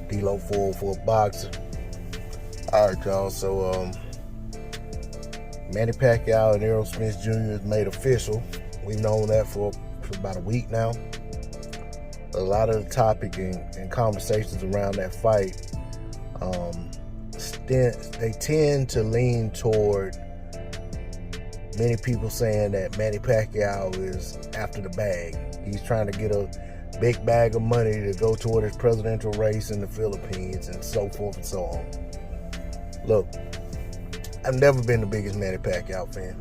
D-Lo for a boxer. All right, y'all. So, Manny Pacquiao and Errol Spence Jr. is made official. We've known that for about a week now. A lot of the topic and conversations around that fight, they tend to lean toward many people saying that Manny Pacquiao is after the bag. He's trying to get a big bag of money to go toward his presidential race in the Philippines and so forth and so on. Look, I've never been the biggest Manny Pacquiao fan,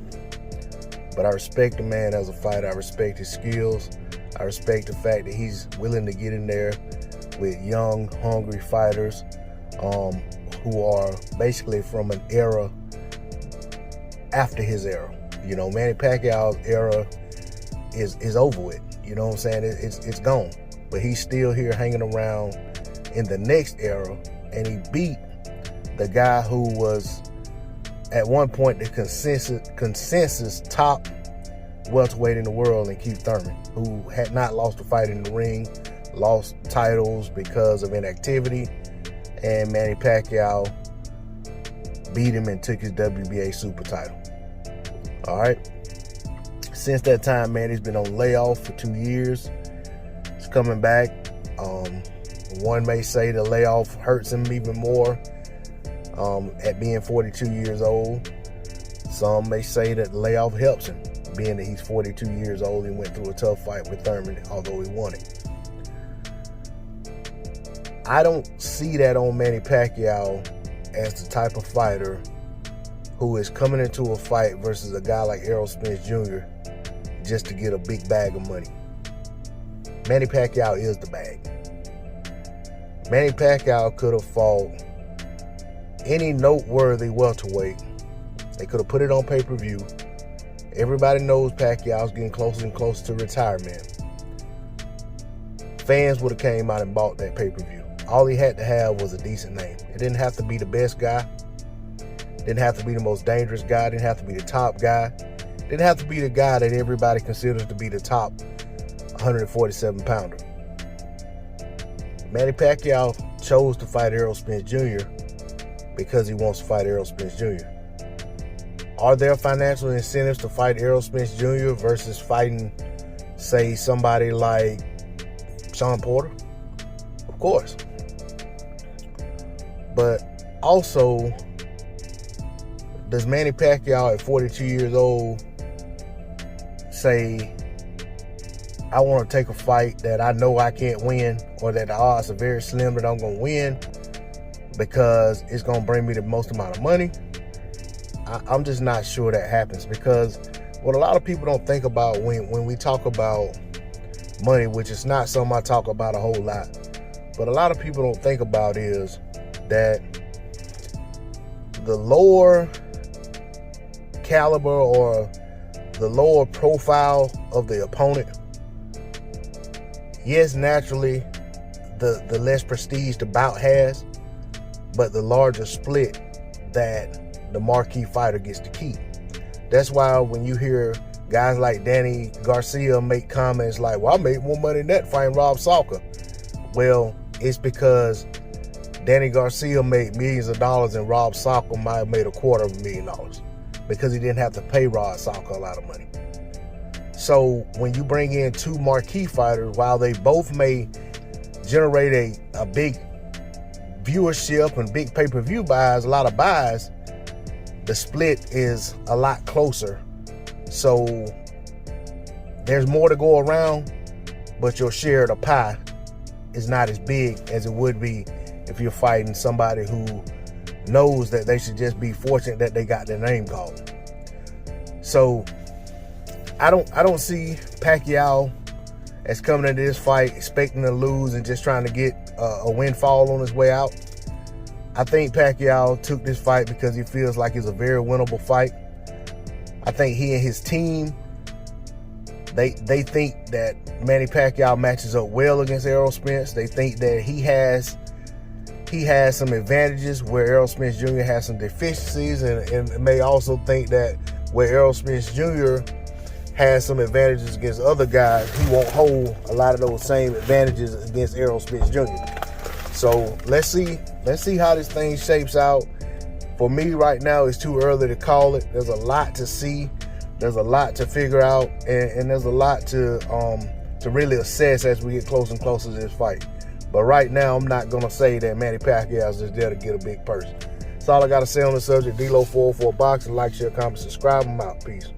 but I respect the man as a fighter. I respect his skills. I respect the fact that he's willing to get in there with young, hungry fighters who are basically from an era after his era. You know, Manny Pacquiao's era is over with. You know what I'm saying? It's gone. But he's still here hanging around in the next era, and he beat the guy who was at one point the consensus top welterweight in the world, in Keith Thurman, who had not lost a fight in the ring, lost titles because of inactivity, and Manny Pacquiao beat him and took his WBA super title. All right. Since that time, Manny's been on layoff for 2 years. He's coming back. One may say the layoff hurts him even more at being 42 years old. Some may say that the layoff helps him, being that he's 42 years old and went through a tough fight with Thurman, although he won it. I don't see that on Manny Pacquiao as the type of fighter who is coming into a fight versus a guy like Errol Spence Jr. just to get a big bag of money. Manny Pacquiao is the bag. Manny Pacquiao could have fought any noteworthy welterweight. They could have put it on pay-per-view. Everybody knows Pacquiao's getting closer and closer to retirement. Fans would have came out and bought that pay-per-view. All he had to have was a decent name. It didn't have to be the best guy. Didn't have to be the most dangerous guy. Didn't have to be the top guy. Didn't have to be the guy that everybody considers to be the top 147-pounder. Manny Pacquiao chose to fight Errol Spence Jr. because he wants to fight Errol Spence Jr. Are there financial incentives to fight Errol Spence Jr. versus fighting, say, somebody like Shawn Porter? Of course. But also, does Manny Pacquiao at 42 years old say, I want to take a fight that I know I can't win, or that the odds are very slim that I'm going to win because it's going to bring me the most amount of money? I'm just not sure that happens, because what a lot of people don't think about when we talk about money, which is not something I talk about a whole lot, but a lot of people don't think about is that the lower caliber or the lower profile of the opponent, yes, naturally the less prestige the bout has, but the larger split that the marquee fighter gets to keep. That's why when you hear guys like Danny Garcia make comments like, well, I made more money than that fighting Rob Salka. Well, it's because Danny Garcia made millions of dollars and Rob Salka might have made $250,000 because he didn't have to pay Rob Salka a lot of money. So when you bring in two marquee fighters, while they both may generate a big viewership and big pay-per-view buys, a lot of buys, the split is a lot closer. So there's more to go around, but your share of the pie is not as big as it would be if you're fighting somebody who knows that they should just be fortunate that they got their name called. So I don't see Pacquiao as coming into this fight expecting to lose and just trying to get a windfall on his way out. I think Pacquiao took this fight because he feels like it's a very winnable fight. I think he and his team, they think that Manny Pacquiao matches up well against Errol Spence. They think that he has some advantages where Errol Spence Jr. has some deficiencies, and may also think that where Errol Spence Jr. has some advantages against other guys, he won't hold a lot of those same advantages against Errol Spence Jr. So let's see how this thing shapes out. For me right now, it's too early to call it. There's a lot to see. There's a lot to figure out, and there's a lot to really assess as we get closer and closer to this fight. But right now, I'm not gonna say that Manny Pacquiao is just there to get a big purse. That's all I gotta say on the subject. D-Lo 404 Boxing. Like, share, comment, subscribe. I'm out. Peace.